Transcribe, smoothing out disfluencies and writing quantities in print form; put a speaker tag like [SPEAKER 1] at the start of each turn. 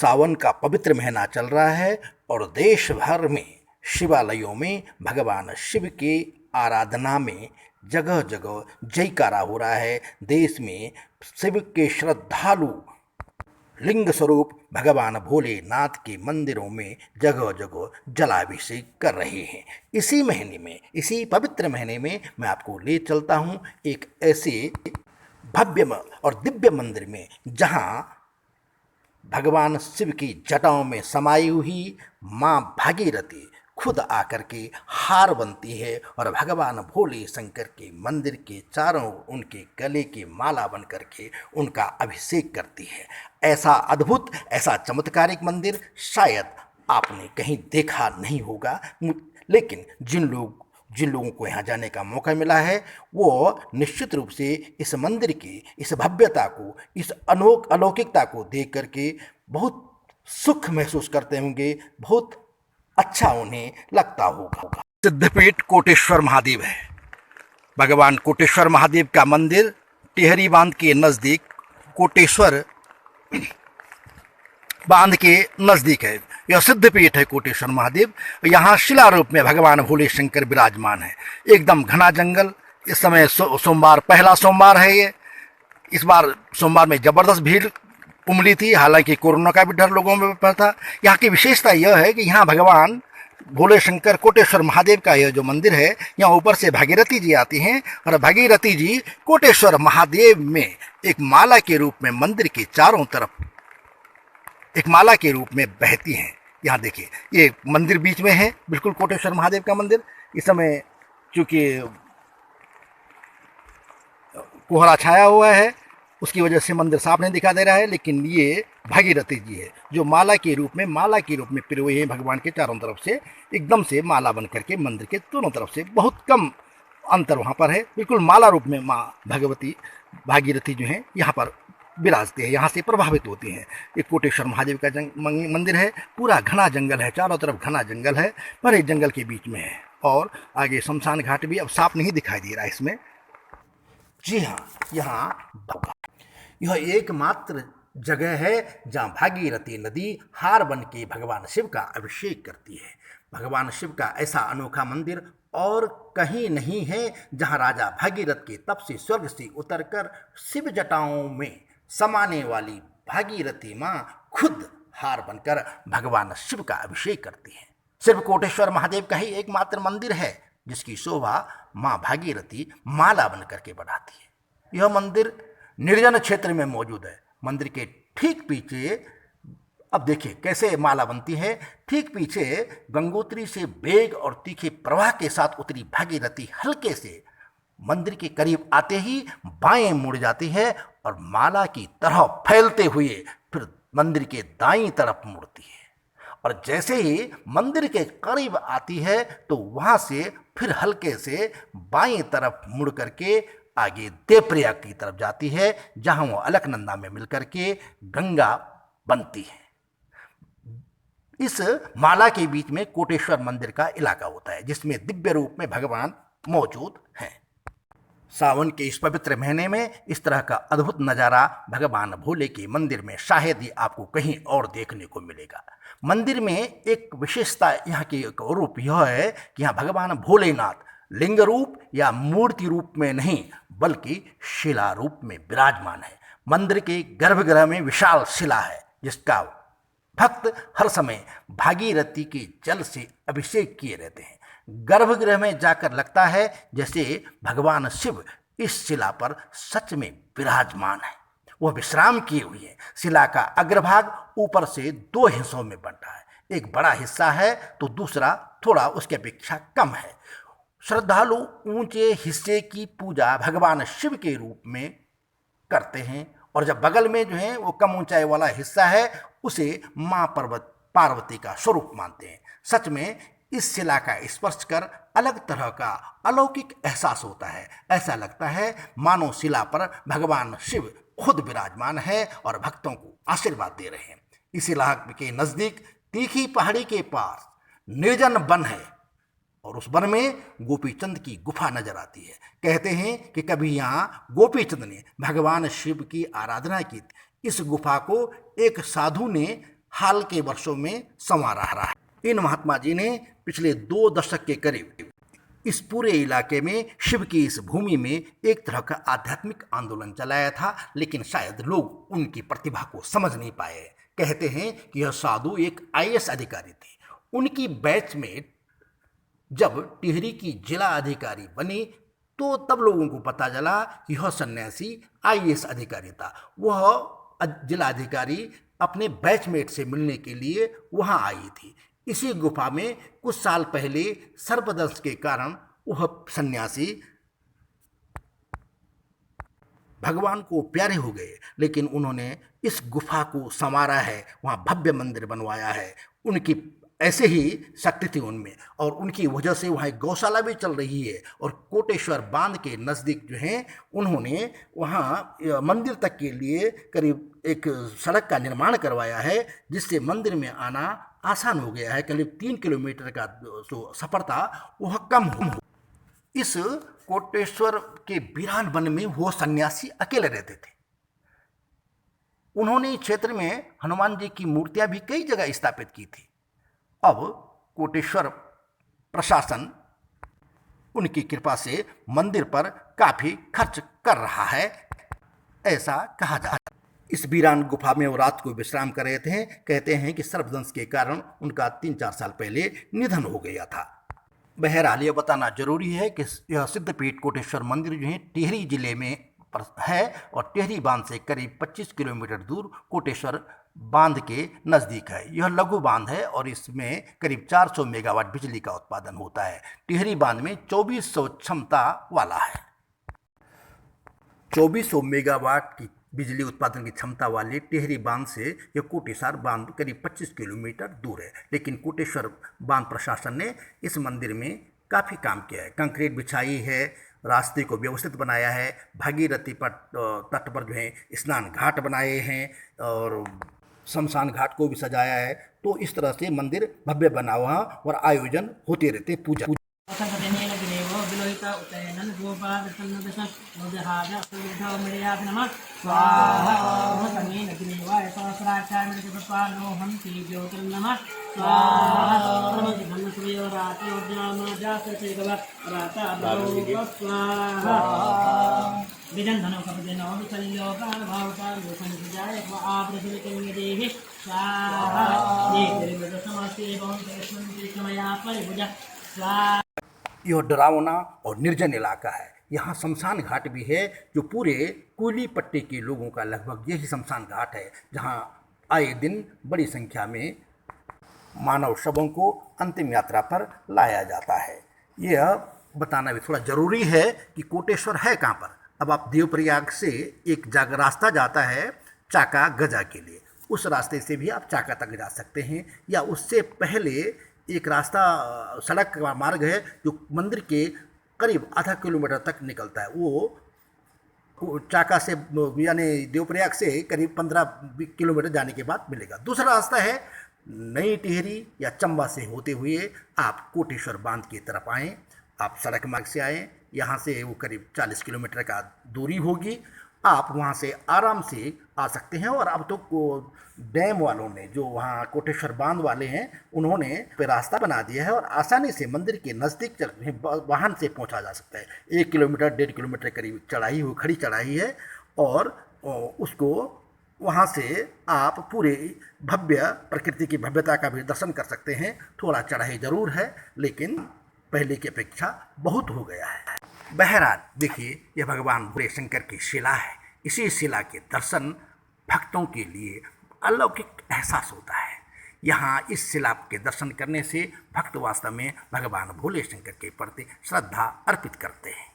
[SPEAKER 1] सावन का पवित्र महीना चल रहा है और देश भर में शिवालयों में भगवान शिव के आराधना में जगह जगह जयकारा हो रहा है। देश में शिव के श्रद्धालु लिंग स्वरूप भगवान भोलेनाथ के मंदिरों में जगह जगह जलाभिषेक कर रहे हैं। इसी महीने में, इसी पवित्र महीने में मैं आपको ले चलता हूँ एक ऐसे भव्य और दिव्य मंदिर में जहाँ भगवान शिव की जटाओं में समाई हुई माँ भागीरथी खुद आकर के हार बनती है और भगवान भोले शंकर के मंदिर के चारों ओर उनके गले की माला बन करके उनका अभिषेक करती है। ऐसा अद्भुत, ऐसा चमत्कारिक मंदिर शायद आपने कहीं देखा नहीं होगा, लेकिन जिन लोगों को यहाँ जाने का मौका मिला है वो निश्चित रूप से इस मंदिर की इस भव्यता को, इस अलौकिकता को देख करके बहुत सुख महसूस करते होंगे, बहुत अच्छा उन्हें लगता होगा। सिद्धपीठ कोटेश्वर महादेव है। भगवान कोटेश्वर महादेव का मंदिर टिहरी बांध के नज़दीक, कोटेश्वर बांध के नज़दीक है। यह सिद्धपीठ है कोटेश्वर महादेव। यहाँ शिला रूप में भगवान भोले शंकर विराजमान है। एकदम घना जंगल। इस समय सोमवार, पहला सोमवार है ये। इस बार सोमवार में ज़बरदस्त भीड़ उमड़ी थी, हालांकि कोरोना का भी डर लोगों में पर था। यहाँ की विशेषता यह है कि यहाँ भगवान भोले शंकर कोटेश्वर महादेव का यह जो मंदिर है, यहाँ ऊपर से भागीरथी जी आती हैं और भागीरथी जी कोटेश्वर महादेव में एक माला के रूप में मंदिर के चारों तरफ एक माला के रूप में बहती हैं। यहाँ देखिए, ये मंदिर बीच में है, बिल्कुल कोटेश्वर महादेव का मंदिर। इस समय चूँकि कोहरा छाया हुआ है, उसकी वजह से मंदिर साफ नहीं दिखा दे रहा है, लेकिन ये भागीरथी जी है जो माला के रूप में पिरोए हैं भगवान के चारों तरफ से। एकदम से माला बन करके मंदिर के दोनों तरफ से, बहुत कम अंतर वहाँ पर है, बिल्कुल माला रूप में माँ भगवती भागीरथी जो हैं यहाँ पर विराजते हैं, यहाँ से प्रभावित होती हैं। एक कोटेश्वर महादेव का मंदिर है। पूरा घना जंगल है, चारों तरफ घना जंगल है, पर एक जंगल के बीच में है और आगे शमशान घाट भी अब साफ नहीं दिखाई दे रहा है इसमें। जी हाँ, यह एकमात्र जगह है जहाँ भागीरथी नदी हार बन के भगवान शिव का अभिषेक करती है। भगवान शिव का ऐसा अनोखा मंदिर और कहीं नहीं है जहाँ राजा भागीरथ के तप से स्वर्ग से उतरकर शिव जटाओं में समाने वाली भागीरथी माँ खुद हार बनकर भगवान शिव का अभिषेक करती है। सिर्फ कोटेश्वर महादेव का ही एकमात्र मंदिर है जिसकी शोभा माँ भागीरथी माला बन करके बढ़ाती है। यह मंदिर निर्जन क्षेत्र में मौजूद है। मंदिर के ठीक पीछे, अब देखिए कैसे माला बनती है, ठीक पीछे गंगोत्री से वेग और तीखे प्रवाह के साथ उतरी भागीरथी हल्के से मंदिर के करीब आते ही बाएं मुड़ जाती है और माला की तरह फैलते हुए फिर मंदिर के दाईं तरफ मुड़ती है। और जैसे ही मंदिर के करीब आती है तो वहाँ से फिर हल्के से बाएं तरफ मुड़ करके आगे देवप्रयाग की तरफ जाती है, जहाँ वो अलकनंदा में मिलकर के गंगा बनती है। इस माला के बीच में कोटेश्वर मंदिर का इलाका होता है जिसमें दिव्य रूप में भगवान मौजूद हैं। सावन के इस पवित्र महीने में इस तरह का अद्भुत नज़ारा भगवान भोले के मंदिर में शायद ही आपको कहीं और देखने को मिलेगा। मंदिर में एक विशेषता यहाँ की एक रूप यह है कि यहाँ भगवान भोलेनाथ लिंग रूप या मूर्ति रूप में नहीं बल्कि शिला रूप में विराजमान है। मंदिर के गर्भगृह में विशाल शिला है जिसका भक्त हर समय भागीरथी के जल से अभिषेक किए रहते हैं। गर्भगृह में जाकर लगता है जैसे भगवान शिव इस शिला पर सच में विराजमान है। वह विश्राम किए हुए हैं। शिला का अग्रभाग ऊपर से दो हिस्सों में बंटा है, एक बड़ा हिस्सा है तो दूसरा थोड़ा उसके अपेक्षा कम है। श्रद्धालु ऊंचे हिस्से की पूजा भगवान शिव के रूप में करते हैं और जब बगल में जो है वो कम ऊंचाई वाला हिस्सा है उसे माँ पार्वती का स्वरूप मानते हैं। सच में इस शिला का स्पर्श कर अलग तरह का अलौकिक एहसास होता है। ऐसा लगता है मानो शिला पर भगवान शिव खुद विराजमान है और भक्तों को आशीर्वाद दे रहे हैं। इस इलाके के नज़दीक तीखी पहाड़ी के पास निर्जन वन है और उस वन में गोपीचंद की गुफा नजर आती है। कहते हैं कि कभी यहाँ गोपीचंद ने भगवान शिव की आराधना की थी। इस गुफा को एक साधु ने हाल के वर्षों में संवारा रहा है। इन महात्मा जी ने पिछले 2 दशक के करीब इस पूरे इलाके में शिव की इस भूमि में एक तरह का आध्यात्मिक आंदोलन चलाया था, लेकिन शायद लोग उनकी प्रतिभा को समझ नहीं पाए। कहते हैं कि यह साधु एक आईएएस अधिकारी थे। उनकी बैच में जब टिहरी की जिला अधिकारी बनी तो तब लोगों को पता चला कि यह सन्यासी आईएएस अधिकारी था। वह जिला अधिकारी अपने बैचमेट से मिलने के लिए वहां आई थी। इसी गुफा में कुछ साल पहले सर्पदंश के कारण वह सन्यासी भगवान को प्यारे हो गए, लेकिन उन्होंने इस गुफा को संवारा है, वहाँ भव्य मंदिर बनवाया है। उनकी ऐसे ही शक्ति थी उनमें, और उनकी वजह से वहाँ एक गौशाला भी चल रही है। और कोटेश्वर बांध के नज़दीक जो है उन्होंने वहाँ मंदिर तक के लिए करीब एक सड़क का निर्माण करवाया है, जिससे मंदिर में आना आसान हो गया है। करीब 3 किलोमीटर का जो सफ़र था वह कम हो। इस कोटेश्वर के वीरान वन में वो सन्यासी अकेले रहते थे। उन्होंने इस क्षेत्र में हनुमान जी की मूर्तियां भी कई जगह स्थापित की थी। अब कोटेश्वर प्रशासन उनकी कृपा से मंदिर पर काफ़ी खर्च कर रहा है, ऐसा कहा जाता है। इस वीरान गुफा में वो रात को विश्राम कर रहे थे। कहते हैं कि सर्पदंश के कारण उनका 3-4 साल पहले निधन हो गया था। बहरहाल ये बताना जरूरी है कि यह सिद्धपीठ कोटेश्वर मंदिर जो है टिहरी जिले में है, और टिहरी बांध से करीब 25 किलोमीटर दूर कोटेश्वर बांध के नज़दीक है। यह लघु बांध है और इसमें करीब 400 मेगावाट बिजली का उत्पादन होता है। टिहरी बांध में 2400 क्षमता वाला है। 2400 मेगावाट की बिजली उत्पादन की क्षमता वाले टिहरी बांध से यह कोटेश्वर बांध करीब 25 किलोमीटर दूर है। लेकिन कोटेश्वर बांध प्रशासन ने इस मंदिर में काफ़ी काम किया है। कंक्रीट बिछाई है, रास्ते को व्यवस्थित बनाया है, भागीरथी पर तट पर जो है स्नान घाट बनाए हैं और शमशान घाट को भी सजाया है। तो इस तरह से मंदिर भव्य बना हुआ और आयोजन होते रहते पूजा। यह डरावना और निर्जन इलाका है। यहाँ शमशान घाट भी है, जो पूरे कुली पट्टी के लोगों का लगभग यही शमशान घाट है, जहाँ आए दिन बड़ी संख्या में मानव शवों को अंतिम यात्रा पर लाया जाता है। यह बताना भी थोड़ा ज़रूरी है कि कोटेश्वर है कहाँ पर। अब आप देवप्रयाग से एक रास्ता जाता है चाका गजा के लिए, उस रास्ते से भी आप चाका तक जा सकते हैं, या उससे पहले एक रास्ता सड़क का मार्ग है जो मंदिर के करीब आधा किलोमीटर तक निकलता है। वो चाका से यानी देवप्रयाग से करीब 15 किलोमीटर जाने के बाद मिलेगा। दूसरा रास्ता है नई टिहरी या चंबा से होते हुए आप कोटेश्वर बांध की तरफ आएँ। आप सड़क मार्ग से आएँ, यहाँ से वो करीब 40 किलोमीटर का दूरी होगी। आप वहाँ से आराम से आ सकते हैं। और अब तो डैम वालों ने, जो वहाँ कोटेश्वर बांध वाले हैं, उन्होंने पे रास्ता बना दिया है और आसानी से मंदिर के नज़दीक वाहन से पहुँचा जा सकता है। 1 किलोमीटर 1.5 किलोमीटर करीब चढ़ाई हो, खड़ी चढ़ाई है, और उसको वहाँ से आप पूरे भव्य प्रकृति की भव्यता का भी दर्शन कर सकते हैं। थोड़ा चढ़ाई ज़रूर है, लेकिन पहले की अपेक्षा बहुत हो गया है। बहरहाल देखिए, यह भगवान भोले शंकर की शिला है। इसी शिला के दर्शन भक्तों के लिए अलौकिक एहसास होता है। यहाँ इस शिला के दर्शन करने से भक्त वास्तव में भगवान भोले शंकर के प्रति श्रद्धा अर्पित करते हैं।